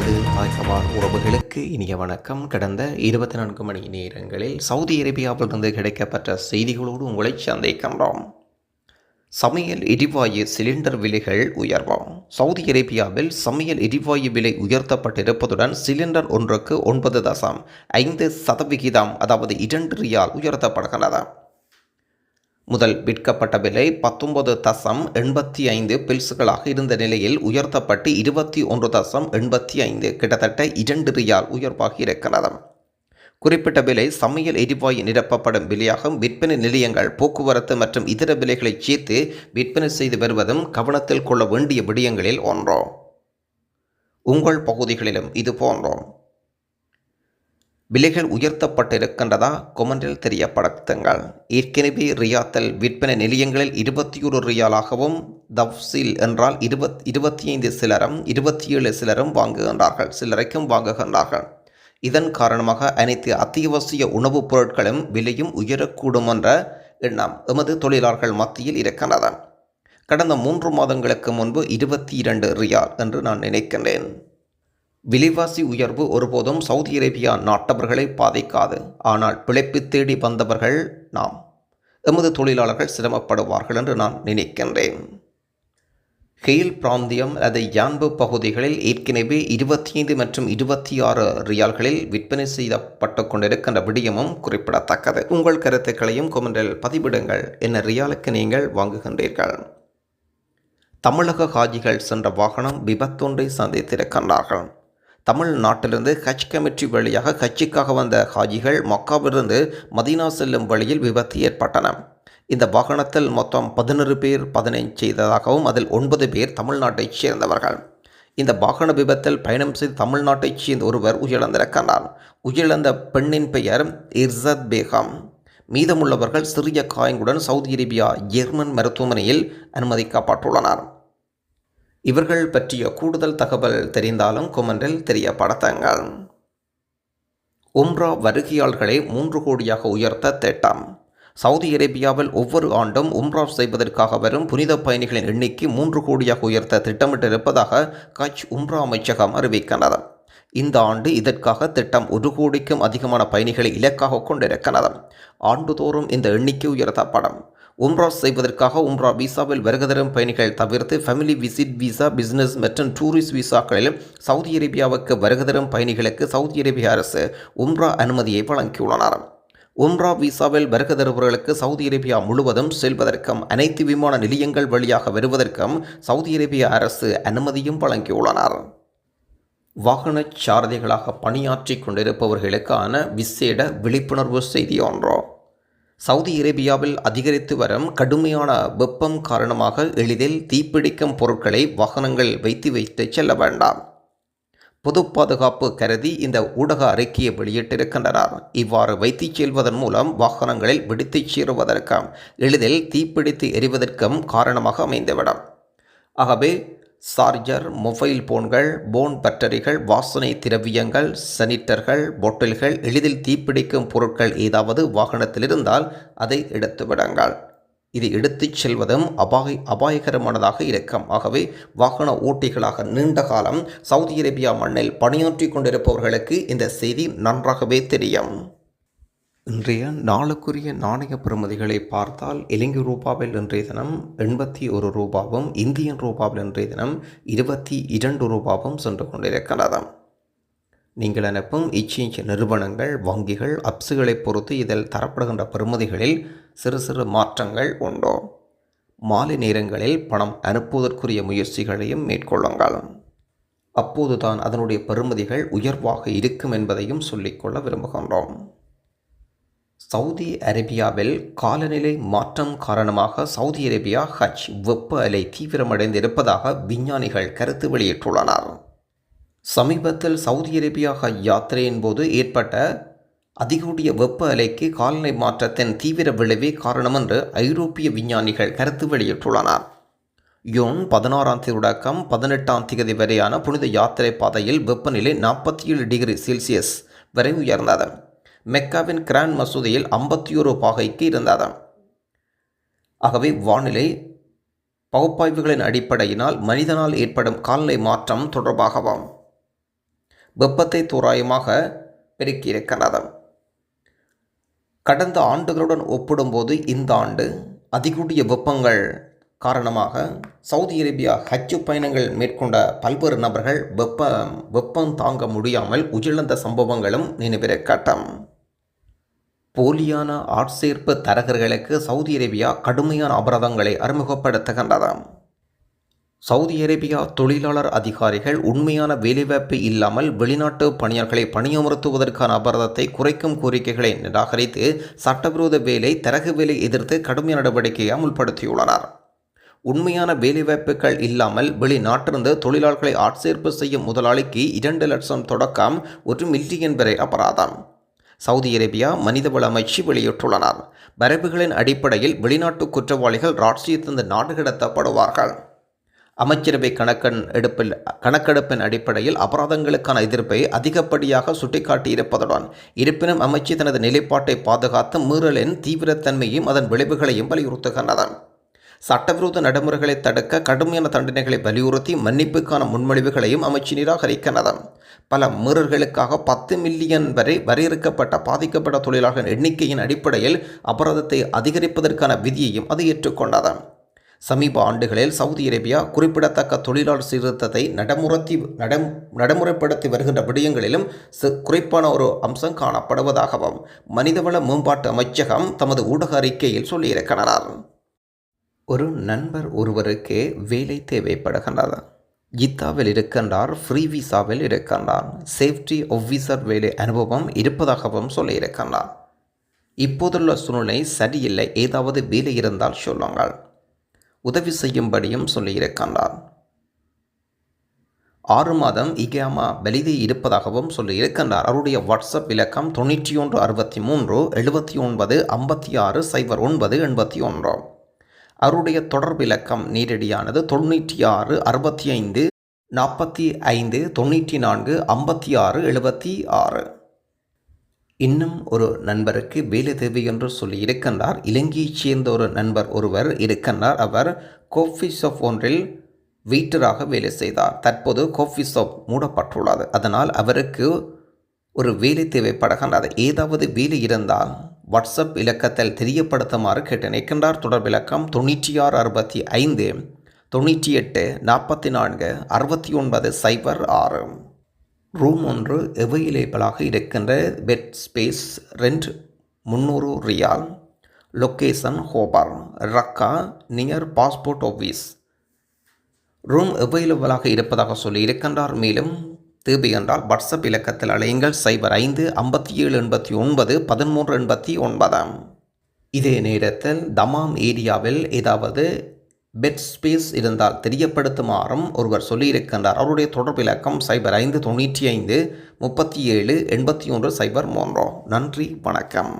நமது தாய்க்கமார் உறவுகளுக்கு இனிய வணக்கம். கடந்த 24 மணி நேரங்களில் சவுதி அரேபியாவிலிருந்து கிடைக்கப்பட்ட செய்திகளோடு உங்களை சந்திக்கின்றோம். சமையல் எரிவாயு சிலிண்டர் விலைகள் உயர்வு. சவுதி அரேபியாவில் சமையல் எரிவாயு விலை உயர்த்தப்பட்டிருப்பதுடன் சிலிண்டர் ஒன்றுக்கு 9.5% அதாவது 2 ரியால் உயர்த்தப்படுகிறது. முதல் விற்கப்பட்ட விலை 19.85 பில்ஸ்களாக இருந்த நிலையில் உயர்த்தப்பட்டு 21.85 கிட்டத்தட்ட 2 ரியால் உயர்வாகி இருக்கிறது. குறிப்பிட்ட விலை சமையல் எரிவாயு நிரப்பப்படும் விலையாகும். விற்பனை நிலையங்கள் போக்குவரத்து மற்றும் இதர விலைகளை சேர்த்து விற்பனை செய்து வருவதும் கவனத்தில் கொள்ள வேண்டிய விடயங்களில் ஒன்றோ. உங்கள் பகுதிகளிலும் இது போன்றோ விலைகள் உயர்த்தப்பட்டிருக்கின்றதா? கொமெண்டில் தெரியப்படுத்துங்கள். ஏற்கனவே ரியாத்தில் விற்பனை நிலையங்களில் 21 ரியாலாகவும் தவ்சீல் என்றால் 25 சிலரும் 27 சிலரும் வாங்குகின்றார்கள், சிலரைக்கும் வாங்குகின்றார்கள். இதன் காரணமாக அனைத்து அத்தியாவசிய உணவுப் பொருட்களும் விலையும் உயரக்கூடும் என்ற எண்ணம் எமது தொழிலாளர்கள் மத்தியில் இருக்கின்றது. கடந்த 3 மாதங்களுக்கு முன்பு 22 ரியால் என்று நான் நினைக்கின்றேன். விலைவாசி உயர்வு ஒருபோதும் சவுதி அரேபியா நாட்டவர்களை பாதிக்காது. ஆனால் பிழைப்பு தேடி வந்தவர்கள் நாம் எமது தொழிலாளர்கள் சிரமப்படுவார்கள் என்று நான் நினைக்கின்றேன். ஹெயில் பிராந்தியம் அல்லது யான்பு பகுதிகளில் ஏற்கனவே 25 மற்றும் 26 ரியால்களில் விற்பனை செய்யப்பட்டு கொண்டிருக்கின்ற விடயமும் குறிப்பிடத்தக்கது. உங்கள் கருத்துக்களையும் கொமெண்டில் பதிவிடுங்கள். என்ன ரியாலுக்கு நீங்கள் வாங்குகின்றீர்கள்? தமிழக ஹாஜிகள் சென்ற வாகனம் விபத்தொன்றை சந்தித்திருக்கின்றார்கள். தமிழ்நாட்டிலிருந்து ஹஜ் கமிட்டி வழியாக ஹஜ்ஜுக்காக வந்த ஹாஜிகள் மக்காவிலிருந்து மதீனா செல்லும் வழியில் விபத்து ஏற்பட்டன. இந்த வாகனத்தில் மொத்தம் 11 பேர் 15 செய்ததாகவும் அதில் 9 பேர் தமிழ்நாட்டைச் சேர்ந்தவர்கள். இந்த வாகன விபத்தில் பயணம் செய்து தமிழ்நாட்டைச் சேர்ந்த ஒருவர் உயிரிழந்திருக்கிறார். உயிரிழந்த பெண்ணின் பெயர் இர்சத் பேகம். மீதமுள்ளவர்கள் சிறிய காயங்களுடன் சவுதி அரேபியா ஜெர்மன் மருத்துவமனையில் அனுமதிக்கப்பட்டுள்ளனர். இவர்கள் பற்றிய கூடுதல் தகவல் தெரிந்தாலும் கொமெண்டில் தெரியப்படுத்துங்கள். உம்ரா வருகையாளர்களை 3 கோடியாக உயர்த்த திட்டம். சவுதி அரேபியாவில் ஒவ்வொரு ஆண்டும் உம்ரா செய்வதற்காக வரும் புனித பயணிகளின் எண்ணிக்கை 3 கோடியாக உயர்த்த திட்டமிட்டிருப்பதாக கட்ச் உம்ரா அமைச்சகம் அறிவிக்கின்றது. இந்த ஆண்டு இதற்காக திட்டம் 1 கோடிக்கும் அதிகமான பயணிகளை இலக்காக கொண்டிருக்கிறது. ஆண்டுதோறும் இந்த எண்ணிக்கை உயர்த்தப்படும். உம்ரா செய்வதற்காக உம்ரா விசாவில் வருகை தரும் பயணிகள் தவிர்த்து ஃபேமிலி விசிட் விசா, பிசினஸ் மற்றும் டூரிஸ்ட் விசாக்களில் சவுதி அரேபியாவுக்கு வருகை தரும் பயணிகளுக்கு சவுதி அரேபிய அரசு உம்ரா அனுமதியை வழங்கியுள்ளனர். உம்ரா விசாவில் வருகை தருபவர்களுக்கு சவுதி அரேபியா முழுவதும் செல்வதற்கும் அனைத்து விமான நிலையங்கள் வழியாக வருவதற்கும் சவுதி அரேபிய அரசு அனுமதியும் வழங்கியுள்ளனர். வாகன சாரதிகளாக பணியாற்றி கொண்டிருப்பவர்களுக்கான விசேட விழிப்புணர்வு செய்தி ஒன்றோ. சவுதி அரேபியாவில் அதிகரித்து வரும் கடுமையான வெப்பம் காரணமாக எளிதில் தீப்பிடிக்கும் பொருட்களை வாகனங்கள் வைத்து செல்ல வேண்டாம். பொது பாதுகாப்பு கருதி இந்த ஊடக அறிக்கையை வெளியிட்டிருக்கின்றனர். இவ்வாறு வைத்து செல்வதன் மூலம் வாகனங்களில் வெடித்து சேருவதற்கும் எளிதில் தீப்பிடித்து எரிவதற்கும் காரணமாக அமைந்துவிடும். ஆகவே சார்ஜர், மொபைல் போன்கள், போன் பேட்டரிகள், வாசனை திரவியங்கள், சானிட்டர்கள், பொட்டில்கள், எளிதில் தீப்பிடிக்கும் பொருட்கள் ஏதாவது வாகனத்தில் இருந்தால் அதை எடுத்து விடுங்கள். இது எடுத்துச் செல்வதும் அபாயகரமானதாக இருக்கும். ஆகவே வாகன ஓட்டிகளாக நீண்ட காலம் சவுதி அரேபியா மண்ணில் பணியாற்றி கொண்டிருப்பவர்களுக்கு இந்த செய்தி நன்றாகவே தெரியும். இன்றைய நாளுக்குரிய நாணய பெறுமதிகளை பார்த்தால் இலங்கை ரூபாவில் இன்றைய தினம் 81 ரூபாவும், இந்தியன் ரூபாவில் இன்றைய தினம் 22 ரூபாவும் சென்று கொண்டிருக்கிறது. நீங்கள் அனுப்பும் எக்ஸ்சேஞ்ச் நிறுவனங்கள், வங்கிகள், அப்ஸுகளை பொறுத்து இதில் தரப்படுகின்ற பெறுமதிகளில் சிறு சிறு மாற்றங்கள் உண்டோ. மாலை நேரங்களில் பணம் அனுப்புவதற்குரிய முயற்சிகளையும் மேற்கொள்ளுங்கள். அப்போதுதான் அதனுடைய பெறுமதிகள் உயர்வாக இருக்கும் என்பதையும் சொல்லிக்கொள்ள விரும்புகின்றோம். சவுதி அரேபியாவில் காலநிலை மாற்றம் காரணமாக சவுதி அரேபியா ஹஜ் வெப்ப அலை தீவிரமடைந்திருப்பதாக விஞ்ஞானிகள் கருத்து வெளியிட்டுள்ளனர். சமீபத்தில் சவுதி அரேபியா ஹஜ் யாத்திரையின் போது ஏற்பட்ட அதிகூடிய வெப்ப அலைக்கு காலநிலை மாற்றத்தின் தீவிர விளைவே காரணம் என்று ஐரோப்பிய விஞ்ஞானிகள் கருத்து வெளியிட்டுள்ளனர். ஜூன் 16 தொடக்கம் 18 வரையான புனித யாத்திரை பாதையில் வெப்பநிலை 47 டிகிரி செல்சியஸ் வரை உயர்ந்தது. மெக்காவின் கிராண்ட் மசூதியில் 51 பாகைக்கு இருந்தது. ஆகவே வானிலை பகுப்பாய்வுகளின் அடிப்படையினால் மனிதனால் ஏற்படும் காலநிலை மாற்றம் தொடர்பாகவும் வெப்பத்தை தோராயமாக பெருக்கியிருக்கின்றது. கடந்த ஆண்டுகளுடன் ஒப்பிடும்போது இந்த ஆண்டு அதிகூடிய வெப்பங்கள் காரணமாக சவுதி அரேபியா ஹஜ் பயணங்கள் மேற்கொண்ட பல்வேறு நபர்கள் வெப்பம் தாங்க முடியாமல் உயிரிழந்த சம்பவங்களும் நினைவிருக்கட்டும். போலியான ஆட்சேர்ப்பு தரகர்களுக்கு சவுதி அரேபியா கடுமையான அபராதங்களை அறிமுகப்படுத்துகின்றது. சவுதி அரேபியா தொழிலாளர் அதிகாரிகள் உண்மையான வேலைவாய்ப்பு இல்லாமல் வெளிநாட்டு பணியாளர்களை பணியமர்த்துவதற்கான அபராதத்தை குறைக்கும் கோரிக்கைகளை நிராகரித்து சட்டவிரோத வேலை தரகு வேலை எதிர்த்து கடுமையான நடவடிக்கையை அமுல்படுத்தியுள்ளனர். உண்மையான வேலைவாய்ப்புகள் இல்லாமல் வெளிநாட்டிலிருந்து தொழிலாளர்களை ஆட்சேர்ப்பு செய்யும் முதலாளிக்கு 2 லட்சம் தொடக்கம் 1 மில்லியன் வரை அபராதம் சவுதி அரேபியா மனிதவள அமைச்சு வெளியிட்டுள்ளனர். வரைவுகளின் அடிப்படையில் வெளிநாட்டு குற்றவாளிகள் ராட்சியத்திலிருந்து நாடு கடத்தப்படுவார்கள். அமைச்சரவை கணக்கெடுப்பின் அடிப்படையில் அபராதங்களுக்கான எதிர்ப்பை அதிகப்படியாக சுட்டிக்காட்டியிருப்பதுடன் இருப்பினும் அமைச்சு தனது நிலைப்பாட்டை பாதுகாத்து மீறலின் தீவிரத்தன்மையும் அதன் விளைவுகளையும் வலியுறுத்துகின்றது. சட்டவிரோத நடைமுறைகளை தடுக்க கடுமையான தண்டனைகளை வலியுறுத்தி மன்னிப்புக்கான முன்மொழிவுகளையும் அமைச்சு நிராகரிக்கின்றது. பல மீறல்களுக்காக 10 மில்லியன் வரை வரையறுக்கப்பட்ட பாதிக்கப்பட்ட தொழிலாளர்களின் எண்ணிக்கையின் அடிப்படையில் அபராதத்தை அதிகரிப்பதற்கான விதியையும் அது ஏற்றுக்கொண்டது. சமீப ஆண்டுகளில் சவுதி அரேபியா குறிப்பிடத்தக்க தொழிலாளர் சீர்திருத்தத்தை நடைமுறைப்படுத்தி வருகின்ற விடயங்களிலும் குறைப்பான ஒரு அம்சம் காணப்படுவதாகவும் மனிதவள மேம்பாட்டு அமைச்சகம் தமது ஊடக அறிக்கையில் சொல்லியிருக்கிறார். ஒரு நண்பர் ஒருவருக்கு வேலை தேவைப்படுகின்றது. ஜித்தாவில் இருக்கின்றார், ஃப்ரீ விசாவில் இருக்கின்றார், சேஃப்டி ஆஃபீஸர் வேலை அனுபவம் இருப்பதாகவும் சொல்லியிருக்கின்றார். இப்போதுள்ள சூழ்நிலை சரியில்லை, ஏதாவது வேலை இருந்தால் சொல்லுங்கள், உதவி செய்யும்படியும் சொல்லியிருக்கின்றார். 6 மாதம் இகாமா வெளியே இருப்பதாகவும் சொல்லியிருக்கின்றார். அவருடைய வாட்ஸ்அப் இலக்கம் 9163 79 56 09 81. அவருடைய தொடர்பு இலக்கம் நேரடியானது 96 65 45 94 56 76. இன்னும் ஒரு நண்பருக்கு வேலை தேவை என்று சொல்லி இருக்கின்றார். இலங்கையைச் சேர்ந்த ஒரு நண்பர் ஒருவர் இருக்கின்றார். அவர் காஃபி ஷாப் ஒன்றில் வெயிட்டராக வேலை செய்தார். தற்போது காஃபி ஷாப் மூடப்பட்டுள்ளது. அதனால் அவருக்கு ஒரு வேலை தேவைப்படுகின்றது. ஏதாவது வேலை இருந்தால் வாட்ஸ்அப் இலக்கத்தில் தெரியப்படுத்துமாறு கேட்டு நிற்கின்றார். தொடர்பு இலக்கம் 96 65 98 44 69 06. ரூம் ஒன்று அவைலபிளாக இருக்கின்ற பெட் ஸ்பேஸ் ரெண்ட் 300 ரியால். லொக்கேஷன் ஹோபார், ரக்கா, நியர் பாஸ்போர்ட் ஆஃபீஸ். ரூம் அவைலபிளாக இருப்பதாக சொல்லி இருக்கின்றார். மேலும் தேவை என்றால் வாட்ஸ்அப் இலக்கத்தில் அழையுங்கள் 05 57 89 13 89. இதே நேரத்தில் தமாம் ஏரியாவில் ஏதாவது பெட் ஸ்பேஸ் இருந்தால் தெரியப்படுத்துமாறும் ஒருவர் சொல்லியிருக்கின்றார். அவருடைய தொடர்பு இலக்கம் 05 95 37 81 03. நன்றி, வணக்கம்.